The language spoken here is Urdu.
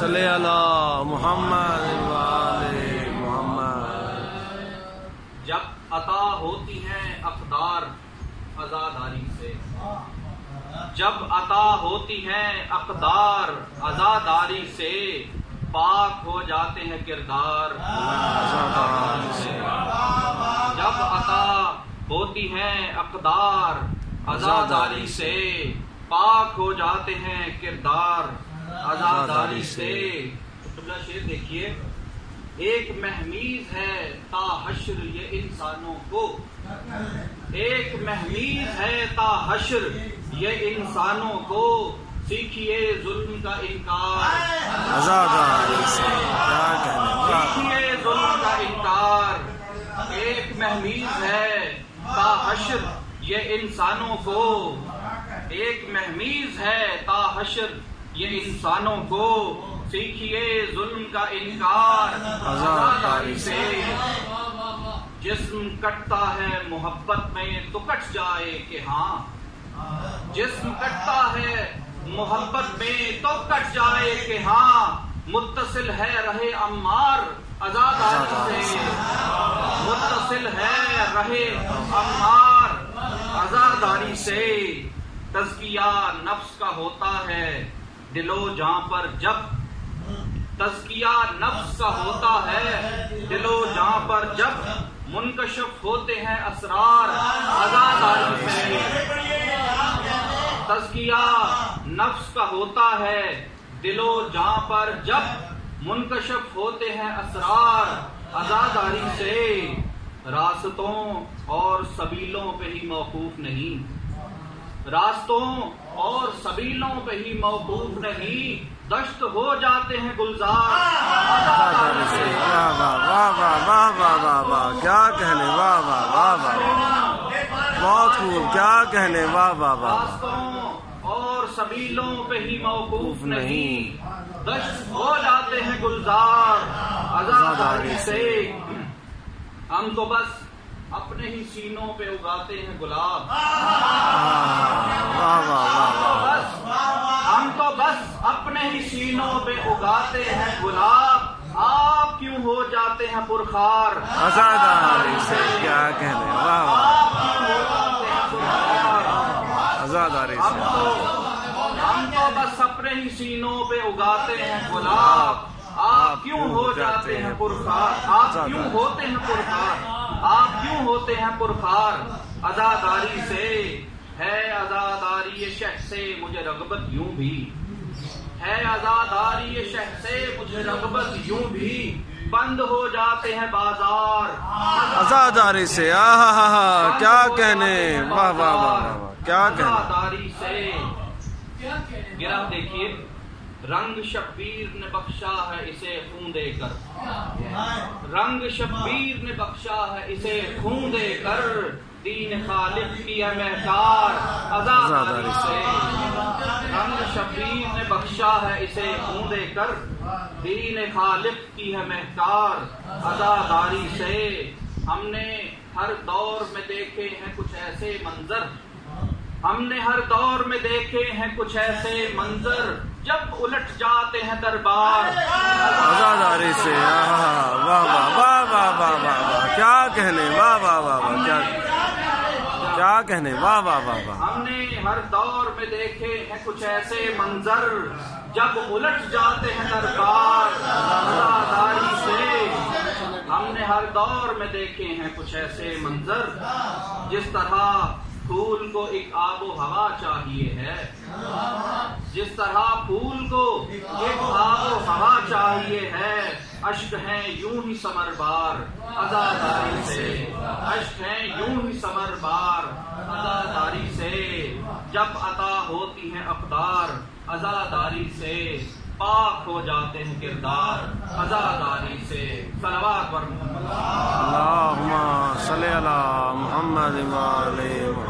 صلی علی محمد وآل محمد۔ جب عطا ہوتی ہیں اقدار عزاداری سے، جب عطا ہوتی ہیں اقدار عزاداری سے، پاک ہو جاتے ہیں کردار عزاداری سے۔ جب عطا ہوتی ہیں اقدار عزاداری سے، پاک ہو جاتے ہیں کردار عزاداری سے۔ قبلہ شیر دیکھیے، ایک مہمیز ہے تا حشر یہ انسانوں کو، ایک مہمیز ہے تا حشر یہ انسانوں کو، سیکھیے ظلم کا انکار عزاداری سے۔ کیا کہنے، سیکھیے ظلم کا انکار۔ ایک مہمیز ہے تا حشر یہ انسانوں کو، ایک مہمیز ہے تا حشر یہ انسانوں کو، سیکھیے ظلم کا انکار عزاداری سے۔ جسم کٹتا ہے محبت میں تو کٹ جائے کہ ہاں، جسم کٹتا ہے محبت میں تو کٹ جائے کہ ہاں، متصل ہے رہے عمار عزاداری سے، متصل ہے رہے عمار عزاداری سے۔ تزکیہ نفس کا ہوتا ہے دل و جاں پر جب، تزکیہ نفس کا ہوتا ہے دل و جاں پر جب، منکشف ہوتے ہیں اسرار عزاداری سے۔ تزکیہ نفس کا ہوتا ہے دل و جاں پر جب، منکشف ہوتے ہیں اسرار عزاداری سے۔ راستوں اور سبیلوں پہ ہی موقوف نہیں، راستوں اور سبیلوں پہ ہی موقوف نہیں، دشت ہو جاتے ہیں گلزار عزاداری سے۔ واہ واہ واہ واہ واہ واہ واہ واہ، کیا کہنے، واہ واہ واہ واہ، بہت خوب، کیا کہنے، واہ واہ واہ۔ راستوں اور سبیلوں پہ ہی موقوف نہیں، دشت ہو جاتے ہیں گلزار عزاداری سے۔ ہم تو بس اپنے ہی سینوں پہ اگاتے ہیں گلاب، واہ واہ واہ واہ، ہم تو بس اپنے ہی سینوں پہ اگاتے ہیں گلاب، آپ کیوں ہو جاتے ہیں پرخار عزاداری سے۔ کیا کہنے، واہ واہ، آپ کیوں ہو جاتے ہیں پرخار۔ عزاداری سے۔ ہم تو بس اپنے ہی سینوں پہ اگاتے ہیں گلاب، آپ کیوں ہو جاتے ہیں پرخار، آپ کیوں ہوتے ہیں پرخار، آپ کیوں ہوتے ہیں پرخار عزاداری سے۔ ہے عزاداری یہ شہ سے مجھے رغبت یوں بھی، ہے عزاداری یہ شہ سے مجھے رغبت یوں بھی، بند ہو جاتے ہیں بازار عزاداری سے۔ آہا، کیا کہنے، واہ واہ واہ واہ، کیا کہنے۔ عزاداری سے۔ گرہ دیکھیے، رنگ شبیر نے بخشا ہے اسے خون دے کر، رنگ شبیر نے بخشا ہے اسے خون دے کر، دین خالق کی ہے مہکار عزاداری سے۔ رنگ شبیر نے بخشا ہے اسے خون دے کر، دین خالق کی ہے مہکار عزاداری سے۔ ہم نے ہر دور میں دیکھے ہیں کچھ ایسے منظر، ہم نے ہر دور میں دیکھے ہیں کچھ ایسے منظر، جب الٹ جاتے ہیں دربار عزاداری سے۔ واہ واہ واہ واہ واہ واہ واہ، کیا کہنے، واہ واہ واہ واہ، کیا کہنے، واہ واہ واہ واہ۔ ہم نے ہر دور میں دیکھے ہیں کچھ ایسے منظر، جب الٹ جاتے ہیں دربار عزاداری سے۔ ہم نے ہر دور میں دیکھے ہیں کچھ ایسے منظر، جس طرح پھول کو ایک آب و ہوا چاہیے ہے، جس طرح پھول کو ایک آب و ہوا چاہیے ہے، اشک ہیں یوں ہی ثمر بار عزاداری سے، اشک ہیں یوں ہی ثمر بار عزاداری سے۔ جب عطا ہوتی ہیں اقدار عزاداری سے، پاک ہو جاتے ہیں کردار عزاداری سے۔ صلوات پر محمد، اللہم صلی علی محمد وآل محمد۔